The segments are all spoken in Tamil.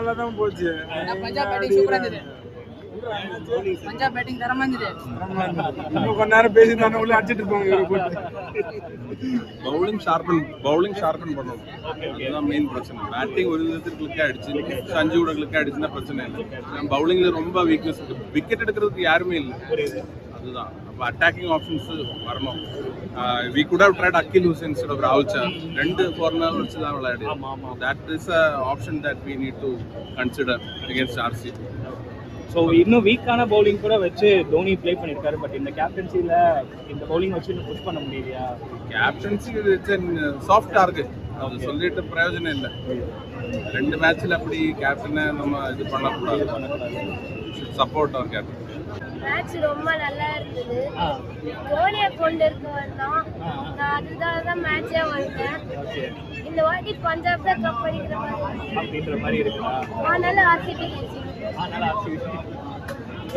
நல்லா தான் போச்சு. பஞ்சாப் பேட்டிங் சூப்பரா இருந்தது. பஞ்சாப் பேட்டிங் தரமா இருந்தது. இன்னும் கொஞ்ச நேரம் பேசி தானே உள்ள அடிச்சிட்டு இருப்பாங்க. பவுலிங் ஷார்பன் பண்ணணும். அதுதான் மெயின் பிரச்சனை. பேட்டிங் ஒரு விதத்துக்கு கிளிக் ஆயிடுச்சு, சஞ்சு கூட கிளிக் ஆயிடுச்சுன்னா பிரச்சனை இல்லை. பவுலிங்ல ரொம்ப வீக்னஸ் இருக்கு. விக்கெட் எடுக்கிறதுக்கு யாருமே இல்லை. அதுதான். அப்போ அட்டாக்கிங் ஆப்ஷன்ஸ் வரணும். We could have tried Akil Hussain instead of Rahul Chah. ரெண்டு ஃபார்னர் வச்சு தான் விளையாடி. That is a option that we need to consider against RCB. So இன்னும் வீக்கான பவுலிங் கூட வச்சு தோனி ப்ளே பண்ணியிருக்காரு. பட் இந்த கேப்டன்சியில் இந்த பவுலிங் வச்சு இன்னும் புஷ் பண்ண முடியலையா? Captaincy soft target. அது சொல்லிட்டு பிரயோஜனம் இல்லை. ரெண்டு மேட்ச்ல அப்படி கேப்டனை நம்ம இது பண்ணக்கூடாது. சப்போர்ட் அவர் கேப்டன். மேட்ச் ரொம்ப நல்லா இருந்தது. தோனியை கொண்டு இருக்க வந்தான். நான் அதுதான் தான் மேட்சே வந்தேன். இந்த வாட்டி பஞ்சாப் தான் கப் அப்படின்ற மாதிரி இருக்குதா? அதனால ஆர்சிபி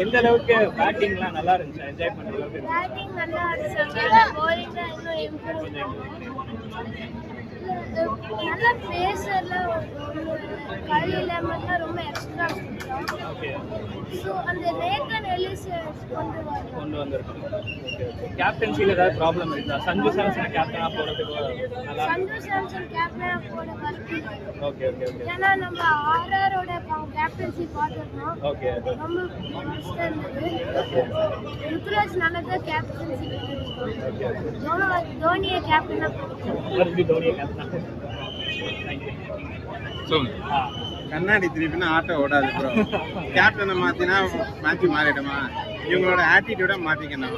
எந்த அளவுக்கு பேட்டிங்லாம் நல்லா இருந்துச்சு? என்ஜாய் பண்ண அளவுக்கு பேட்டிங் நல்லா அடிச்சாங்க. பவுலிங் தான் இன்னும் இம்ப்ரூவ் நல்லா பேசலாம். கையில் மட்டும் ரொம்ப எக்ஸ்ட்ரா ஸோ அந்த நேத்தன் எலிஸ் கொண்டு வந்திருக்காங்க. கேப்டன்சியில் ஏதாவது ப்ராப்ளம் இருக்கா? சஞ்சு சாம்சன் கேப்டனாக போகிறதுக்கு நல்லா? சஞ்சு சாம்சன் கேப்டனாக போட கரெக்ட். Okay okay okay. ஏன்னா நம்ம ஆர்ஆரோட கேப்டன்சி பார்த்துருக்கோம். ஓகே. ரொம்ப பெஸ்ட்டாக இருந்தது. ருத்ராஜ் நல்லதாக கேப்டன்சி தோனியை கேப்டனாக மறுபடியும் தோனியை கேப்டனாக. கண்ணாடி திருப்பினா ஆட்டோ ஓடாது ப்ரோ. கேப்டனை மாற்றினா மேட்ச் மாறிடுமா? இவங்களோட ஆட்டிடியூட மாற்றிக்கணும்.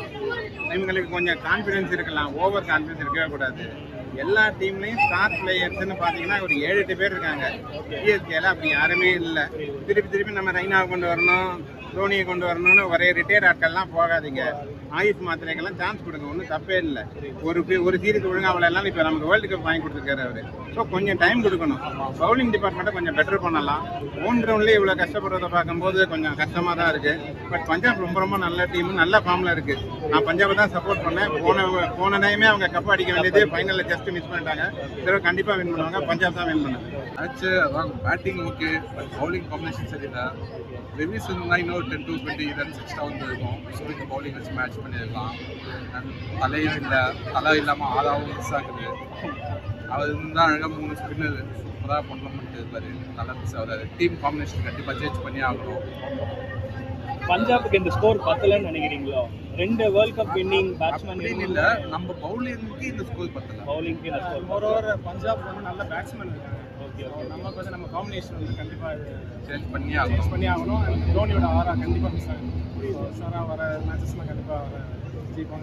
இவங்களுக்கு கொஞ்சம் கான்ஃபிடன்ஸ் இருக்கலாம். ஓவர் கான்ஃபிடன்ஸ் இருக்கவே கூடாது. எல்லா டீம்லையும் ஸ்டார் பிளேயர்ஸ்ன்னு பார்த்தீங்கன்னா ஒரு 7-8 பேர் இருக்காங்க. சிஎஸ்கேல அப்படி யாருமே இல்லை. திருப்பி நம்ம ரெய்னாவை கொண்டு வரணும், தோனியை கொண்டு வரணும்னு ஒரே ரிட்டையர்ட் ஆட்கள்லாம் போகாதீங்க. ஆயுஷ் மாத்திரைக்கெல்லாம் சான்ஸ் கொடுங்க. ஒன்றும் தப்பே இல்லை. ஒரு சீரிஸ் ஒழுங்காக அவ்வளோலாம் இப்போ நமக்கு வேர்ல்டு கப் வாங்கி கொடுத்துருக்காரு அவர். ஸோ கொஞ்சம் டைம் கொடுக்கணும். பவுலிங் டிபார்ட்மெண்ட்டை கொஞ்சம் பெட்டர் பண்ணலாம். ஓன் கிரவுண்ட்லேயே இவ்வளோ கஷ்டப்படுறத பார்க்கும்போது கொஞ்சம் கஷ்டமாக தான் இருக்குது. பட் பஞ்சாப் ரொம்ப நல்ல டீம், நல்ல ஃபார்மில் இருக்குது. நான் பஞ்சாபை தான் சப்போர்ட் பண்ணேன். போன டைமே அவங்க கப் அடிக்க வேண்டியது ஃபைனலில் ஜஸ்ட் மிஸ் பண்ணிட்டாங்க. இதோ கண்டிப்பாக வின் பண்ணுவாங்க. பஞ்சாப் தான் வின் பண்ணுது. மேட்ச்சு அதான் batting okay, but bowling combination சரியில்லை. ரிவ்யூஸ் இருந்தால் இன்னும் 10-20 ரன்ஸ் எக்ஸ்ட்ரா வந்துருக்கும். ஸோ இந்த பவுலிங் வச்சு மேட்ச் பண்ணியிருக்கலாம். தலையும் இல்லை, தலை இல்லாமல் ஆதாவும் மிஸ் ஆகுது. அவர் இருந்தால் அழகாக 3 ஸ்பின்னர் சூப்பராக பண்ண இருப்பார். நல்லா மிஸ் ஆகுறாரு. டீம் காம்பினேஷன் கண்டிப்பாக சேஞ்ச் பண்ணி ஆகணும். பஞ்சாபுக்கு இந்த ஸ்கோர் பத்தலன்னு நினைக்கிறீங்களோ? 2 வேர்ல்ட் கப் வின்னிங் பேட்ஸ்மேன் இல்லை, நம்ம பவுலிங்க்கு இந்த ஸ்கோர் பத்தல. பவுலிங்க்கு இந்த ஸ்கோர் ஓவரோவர் பஞ்சாப் வந்து நல்ல பேட்ஸ்மேன் இருக்காங்க. நமக்கு வந்து நம்ம காம்பினேஷன் வந்து கண்டிப்பாக சேஞ்ச் பண்ணி ஆகணும். தோனியோட ஆரா கண்டிப்பாக மிஸ் ஆகும். சாரா வர மேட்சஸ்லாம் கண்டிப்பாக வர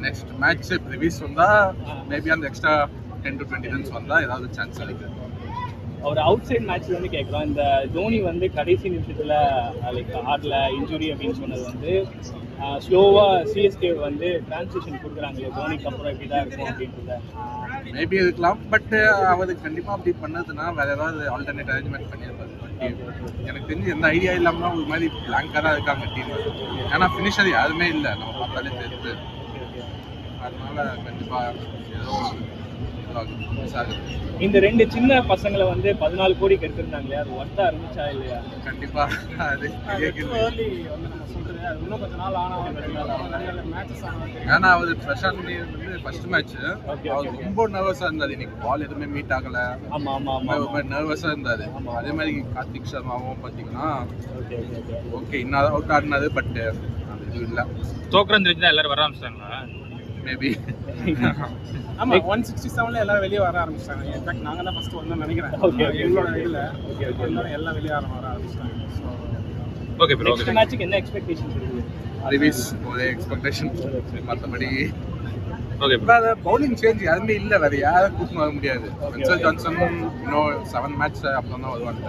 நெக்ஸ்ட் மேட்ச் ரிவ்யூஸ் வந்தால் மேபி அந்த எக்ஸ்ட்ரா 10-20 ரன்ஸ் வந்தால் ஏதாவது சான்ஸ் இருக்குது. ஒரு அவுட் சைட் மேட்ச்ல வந்து கேட்குறோம். இந்த தோனி வந்து கடைசி நிமிஷத்தில் லைக் ஆடல இன்ஜுரி அப்படின்னு சொன்னது வந்து ஸ்லோவாக சிஎஸ்கே வந்து டிரான்சிஷன் கொடுக்குறாங்க. தோனிக்கு அப்புறம் இப்படி தான் இருக்கும் அப்படின்றத மேபி இருக்கலாம். பட் அவருக்கு கண்டிப்பாக அப்படி பண்ணதுன்னா வேற ஏதாவது ஆல்டர்னேட் அரேஞ்ச்மெண்ட் பண்ணியிருப்பாரு. எனக்கு தெரிஞ்சு எந்த ஐடியா இல்லாமல் ஒரு மாதிரி பிளாங்காக தான் இருக்காங்க டீம். ஏன்னா ஃபினிஷர் யாருமே இல்லை, நம்ம பார்த்தாலே தெரியுது. அதனால கண்டிப்பாக ஏதோ இந்த 2 சின்ன பசங்களை வந்து 14 கோடிக்கு எடுத்திருந்தாங்களே, அது ஒர்த்தா இருந்துச்சா இல்லையா? கண்டிப்பா அது ஏன்னா அவர் பிரசாந்த் வந்து ஃபர்ஸ்ட் மேட்ச் அவர் ரொம்ப நர்வஸா இருந்தாரு. இன்னைக்கு பால் எதுவுமே மீட் ஆகல. நர்வஸா இருந்தாரு. அதே மாதிரி கார்த்திக் சர்மாவும் பாத்தீங்கன்னா ஓகே இன்னும் அவுட் ஆடினாரு. பட் இது இல்லை. தோக்குறன்னு தெரிஞ்சுதான் எல்லாரும் வர ஆரம்பிச்சிட்டாங்களா? மேபி ஆமா 167ல எல்லாரும் வெளியே வர ஆரம்பிச்சிட்டாங்க. இன்ஃபேக்ட் நாங்க தான் ஃபர்ஸ்ட் வந்தோம்னு நினைக்கிறேன். எங்களோட இதுல எல்லாம் வெளியே வர ஆரம்பிச்சிட்டாங்க. Okay bro. நெக்ஸ்ட் மேட்ச்க்கு என்ன எக்ஸ்பெக்டேஷன்ஸ் இருக்கு? ரிவ்யூஸ் ஒரு எக்ஸ்பெக்டேஷன் மற்றபடி ஓகே ப்ரோ. பவுலிங் சேஞ்ச் யாருமே இல்லை, வேற யாரும் கூப்பிட்டு வர முடியாது. வென்சல் ஜான்சன் இன்னும் 7 மேட்ச் அப்புறம் தான் வருவாங்க.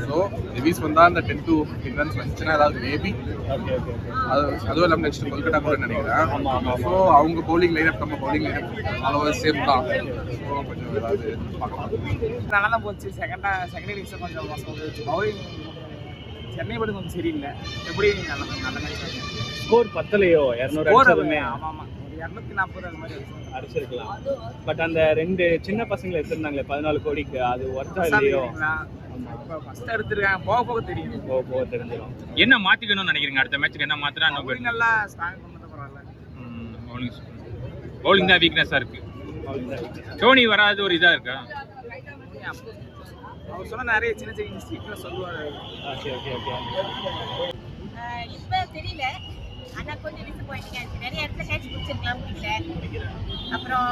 ஸோ ரிவ்யூஸ் வந்தால் அந்த 10-15 ரன்ஸ் வந்துச்சுன்னா ஏதாவது மேபி அதுவும் இல்லாமல் நெக்ஸ்ட் கொல்கட்டா கூட நினைக்கிறேன். ஸோ அவங்க பவுலிங் லைனப் நம்ம பவுலிங் லைனப் அளவு சேம் தான். ஸோ கொஞ்சம் ஏதாவது பார்க்கலாம். நல்லா தான் போச்சு. செகண்ட் இன்னிங்ஸ் கொஞ்சம் மோசம் போச்சு. பவுலிங் சென்னை படம் கொஞ்சம் சரியில்லை. எப்படி நல்ல மேட்ச் ஸ்கோர் பத்தலையோ? 200 அடிச்சதுமே. ஆமாம் 240 அது மாதிரி அடிச்சிருக்கலாம். பட் அந்த 2 சின்ன பசங்களை எடுத்திருந்தாங்களே 14 கோடிக்கு, அது ஒர்த்தா இல்லையோ? இப்போ ஃபர்ஸ்ட் எடுத்துருக்காங்க, போக போக தெரியும். போக தெரிஞ்சிடும். என்ன மாத்திக்கணும்னு நினைக்கிறீங்க? அடுத்த மேட்ச்க்கு என்ன மாத்தினா இன்னும் பவுலிங் எல்லாம் ஸ்ட்ராங் பண்ணது பரவாயில்ல. பவுலிங் தான் வீக்னஸா இருக்கு. டோனி வராது ஒரு இதா இருக்கா? அவர் சொன்ன நிறைய சின்ன சின்ன மிஸ்டேக்லாம் சொல்லுவார். Okay okay okay. இப்போ தெரியல, ஆனால் கொஞ்சம் டிசப்பாயிண்டிங்காக இருக்குது. நிறைய இடத்துல கேட்ச் பிடிச்சிருக்கலாம், பிடிக்கல. அப்புறம்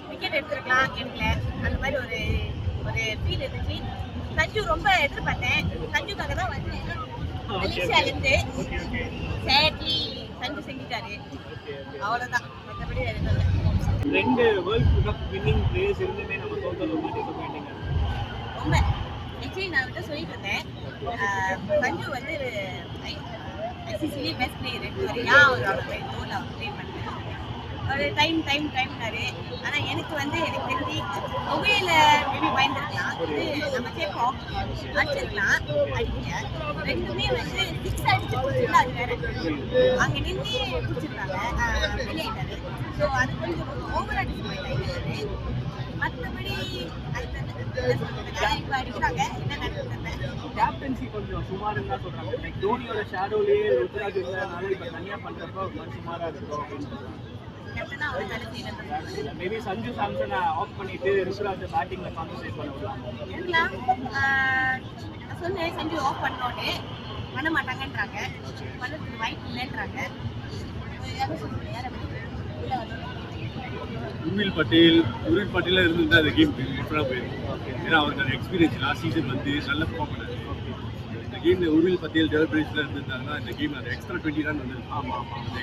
விக்கெட் எடுத்துருக்கலாம், எடுக்கல. அந்த மாதிரி ஒரு ஃபீல் இருந்துச்சு. சஞ்சு ரொம்ப எதிர்பார்த்தேன், சஞ்சுக்காக தான் வந்து மலேசியாவிலேருந்து சேட்லி சஞ்சு செஞ்சுட்டாரு, அவ்வளோதான். மற்றபடி வேறு எதுவும் இல்லை. 2 வேர்ல்ட் கப் வின்னிங் பிளேயர்ஸ் இருந்துமே நம்ம தோத்தது ரொம்ப டிசப்பாயிண்டிங். ரொம்ப ஆக்சுவலி நான் விட்டு சொல்லிட்டு இருந்தேன், சஞ்சு வந்து ஐசிசிலேயே பெஸ்ட் பிளேயர் வரையா அவர் ப்ளே பண்ணேன். ஒரு டைம்னாரு. ஆனால் எனக்கு தெரிஞ்சு மொபைலில் மேபி பயந்துருக்கலாம், நம்ம கேட்போம் அடிச்சிருக்கலாம், அடிக்கல. ரெண்டுமே 6 அடிச்சு பிடிச்சிருந்தா அது வேற. அங்கே நின்று பிடிச்சிருந்தாங்க, வெளியிட்டாரு. ஸோ அது கொஞ்சம் ஓவராக டிஸ்பாயிண்ட் ஆகிடுச்சு. மற்றபடி இப்போ அடிக்கிறாங்க, என்ன நடக்குது? கேப்டன்சி கொஞ்சம் சுமாருன்னு தான் சொல்றாங்க. லைக் தோனியோட ஷேடோலயே ருத்ராஜ் இருந்ததுனால இப்போ தனியாக பண்ணுறப்போ சுமாராக இருக்கும் அப்படின்னு சொல்றாங்க. கேப்டனா அவர் வேலை செய்யறது மேபி சஞ்சு சாம்சனை ஆஃப் பண்ணிட்டு ருத்ராஜ் பேட்டிங்ல கான்சன்ட்ரேட் பண்ண விடலாம். இருக்கலாம். நான் சொன்னேன் சஞ்சு ஆஃப் பண்ணோன்னு, பண்ண மாட்டாங்கன்றாங்க, பண்ணுறதுக்கு வாய்ப்பு இல்லைன்றாங்க. உர்வில் பட்டேல் இருந்திருந்தா அந்த கேம் டிஃபரெண்டாக போயிருக்கும். ஏன்னா அவருக்கு அந்த எக்ஸ்பீரியன்ஸ் லாஸ்ட் சீசன் வந்து நல்ல பர்ஃபார்ம் பண்ணாரு. இந்த கேமில் உர்வில் பட்டேல் டெவலப்மெண்ட்ஸில் இருந்திருந்தாங்கன்னா இந்த கேம் அந்த எக்ஸ்ட்ரா 20 ரன் வந்து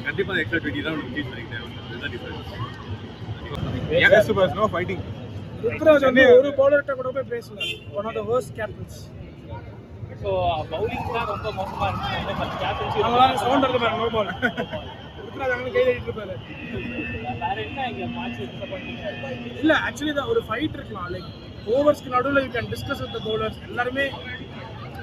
கண்டிப்பாக எக்ஸ்ட்ரா 20 ரன் நம்ம கேஸ் பண்ணிக்கிட்டேன். இதுதான் டிஃபரன்ஸ். No fighting. ருத்ராஜ் வந்து ஒரு பவுலர்கிட்ட கூட போய் பேசல. One of the worst captains. So bowling தான் ரொம்ப மோசமாக இருந்துச்சு. பட் கேப்டன்சி அவங்களால சவுண்ட் இருக்கு பாருங்க, நோ பால். ருத்ராஜ் அங்கே கையில் எடுத்துட்டு இருப்பாரு. வேற என்ன இங்கே மேட்ச் டிசப்பாயிண்டிங்? இல்லை ஆக்சுவலி தான் ஒரு ஃபைட் இருக்கலாம். லைக் ஓவர்ஸ்க்கு நடுவில் you can discuss with the bowlers. எல்லாருமே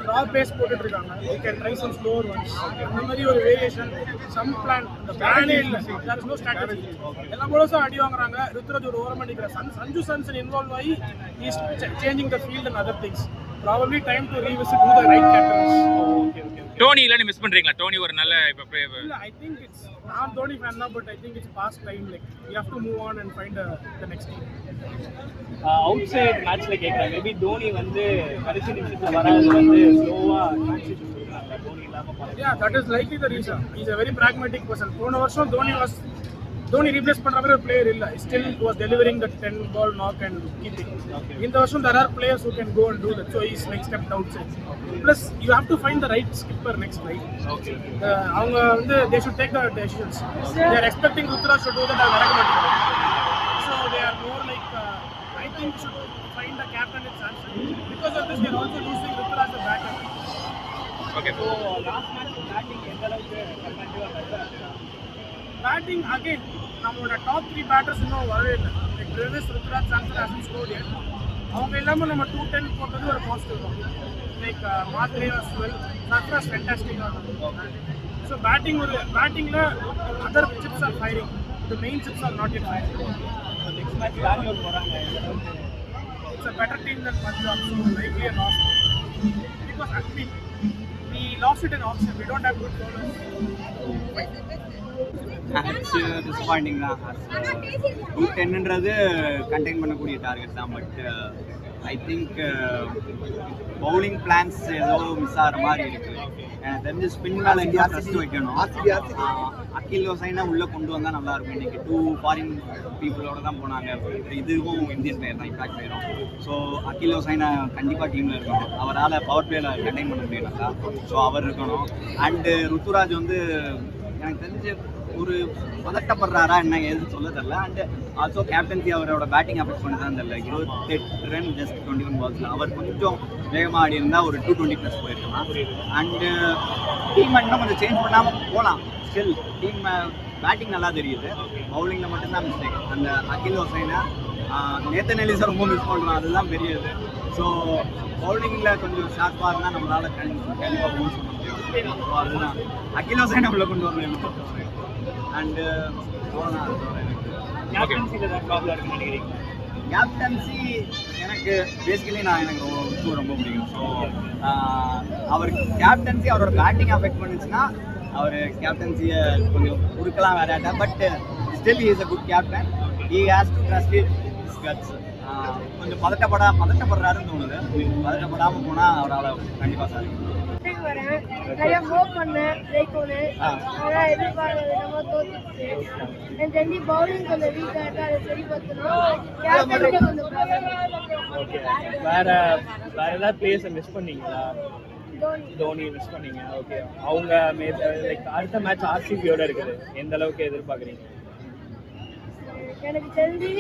ரா பேஸ் போட்டுட்டு இருக்காங்க. You can try some slower ones. அந்த மாதிரி ஒரு வேரியேஷன், சம் பிளான். இந்த பிளானே இல்லை, தேர் இஸ் நோ ஸ்ட்ராட்டஜி. எல்லா பவுலர்ஸும் அடி வாங்குறாங்க. ருத்ராஜ் ஒரு ஓரம் பண்ணிக்கிற சஞ்சு சாம்சன் இன்வால்வ் ஆகி is changing the field and other things. Probably time to revisit to the right captains. Dhoni இல்லன்னு மிஸ் பண்றீங்களா? டோனி ஒரு நல்ல இல்ல, I think it's not Dhoni fan now, but I think it's past time. Like we have to move on and find the next team. Outside மேட்ச்ல கேட்குறேன். மேபி தோனி வந்து கடைசி நிமிஷத்துல வராது ஸ்லோவா டிரான்சிஷன் கொடுக்குறாங்க. தோனி இல்லாம Yeah, that is likely the reason. He's a very pragmatic person. போன வருஷம் Dhoni replace பண்ற மாதிரி ஒரு பிளேயர் இல்ல. Still was delivering the 10 ball knock and keeping. இந்த வருஷம் there are players who can go and do that. So he's like stepped outside. Plus you have to find the right skipper next, right? Okay. அவங்க they should take the decisions. They are expecting Rutraj to do that. அது நடக்க மாட்டேங்குது. So they are more like I think should find the captain in Samson. Because of this they are also losing Rutraj the batter. Okay. So last match batting எந்த அளவுக்கு கம்பேரிட்டிவாக பெட்டராக இருக்கா? Batting again, நம்மளோட டாப் 3 பேட்டர்ஸ் இன்னும் வரவே இல்லை. Like Travis, Ruturaj, Samson hasn't scored yet. அவங்க இல்லாமல் நம்ம 210 போட்டது ஒரு பாசிட்டிவ் தான். Like Mhatre was well, Sarfaraz ஃபேண்டாஸ்டிக்காக இருக்கும். ஸோ பேட்டிங்கில் other chips are firing, the main chips are not it firing. Next match Bangalore போகிறாங்க. It's a better team than Punjab, so likely a loss. Because actually we lost it in auction. We don't have good bowlers. Disappointing தான். 210ன்றது கண்டெயின் பண்ணக்கூடிய டார்கெட் தான். But I think bowling plans ஏதோ மிஸ் ஆகிற மாதிரி இருக்கு. எனக்கு தெரிஞ்சு ஸ்பின் மேலே இந்தியா ட்ரஸ்ட் வைக்கணும். அகில் ஹுசைனை உள்ளே கொண்டு வந்தால் நல்லாயிருக்கும். இன்றைக்கி 2 ஃபாரின் பீப்புளோட தான் போனாங்க. இதுவும் இந்தியன் பிளேயர் தான், இம்பாக்ட் பிளேயரும். ஸோ அகில் ஹுசைனை கண்டிப்பாக டீமில் இருக்கணும். அவரால் பவர் பிளேயில் கண்டெயின் பண்ண முடியல. ஸோ அவர் இருக்கணும். அண்டு ருத்துராஜ் எனக்கு தெரிஞ்சு ஒரு பதட்டப்படுறாரா என்ன எது சொல்ல தெரியல. அண்ட் ஆல்சோ கேப்டன்சி அவரோட பேட்டிங் அஃபெக்ட் பண்ணி தான் தெரியல. 28 ரன் ஜஸ்ட் 21 பால்ஸில் அவர் கொஞ்சம் வேகமாக ஆடி இருந்தால் ஒரு 220+ போயிருக்கலாம். அண்டு டீம் இன்னும் கொஞ்சம் சேஞ்ச் பண்ணாமல் போகலாம். ஸ்டில் டீம் பேட்டிங் நல்லா தெரியுது, பவுலிங்கில் மட்டும்தான் மிஸ்டேக். அந்த அகில் ஹுசைனை நேத்தன் எலிஸை ரொம்ப மிஸ் பண்ணுறோம், அதுதான் பெரியது. ஸோ பவுலிங்கில் கொஞ்சம் ஷார்ப்பாக இருந்தால் நம்மளால் கண்டிப்பாக போன் சொல்ல முடியும். ஸோ அதுதான் அகில் ஹுசைனை உள்ள கொண்டு வரணும். அண்டு கேப்டன்சியில் தான் ப்ராப்ளம் இருக்குன்னு நினைக்கிறீங்க? கேப்டன்சி எனக்கு பேசிக்கலி எனக்கு ரொம்ப பிடிக்கும். ஸோ அவர் கேப்டன்சி அவரோட பேட்டிங் அஃபெக்ட் பண்ணுச்சுன்னா அவர் கேப்டன்சியை கொஞ்சம் கொடுக்கலாம் வேற யார்ட்டா. But still he is a good captain. He has to trust his guts. கொஞ்சம் பதட்டப்படுறாருன்னு தோணுது. பதட்டப்படாமல் போனால் அவரால் கண்டிப்பாக சாதிக்கும். வரேன் நிறைய ஹோப் பண்ணேன் ஜெயிக்கணும். ஆனால் எதிர்பார்க்கறது நம்ம தோத்துச்சு. என் தெரிஞ்சு பவுலிங் கொஞ்சம் வீக்காக இருக்கு, அதை சரி பார்த்தணும். கேப்டனுக்கு கொஞ்சம் ஓகே, வேற ஏதாவது பிளேயர்ஸை மிஸ் பண்ணீங்களா? தோனி மிஸ் பண்ணீங்க. ஓகே, அவங்க லைக் அடுத்த மேட்ச் ஆர்சிபியோட இருக்குது, எந்த அளவுக்கு எதிர்பார்க்குறீங்க? எனக்கு தெரிஞ்சு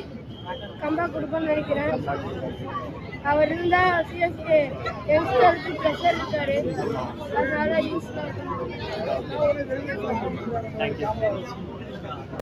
கம்பேக் கொடுப்பேன்னு நினைக்கிறேன். அவர் இருந்தா சிஎஸ்கே யங்ஸ்டருக்கு ப்ரெஷர் இருக்காரு, அதனால யூஸ்ஃபுல்லாக இருக்கும். தேங்க்யூ.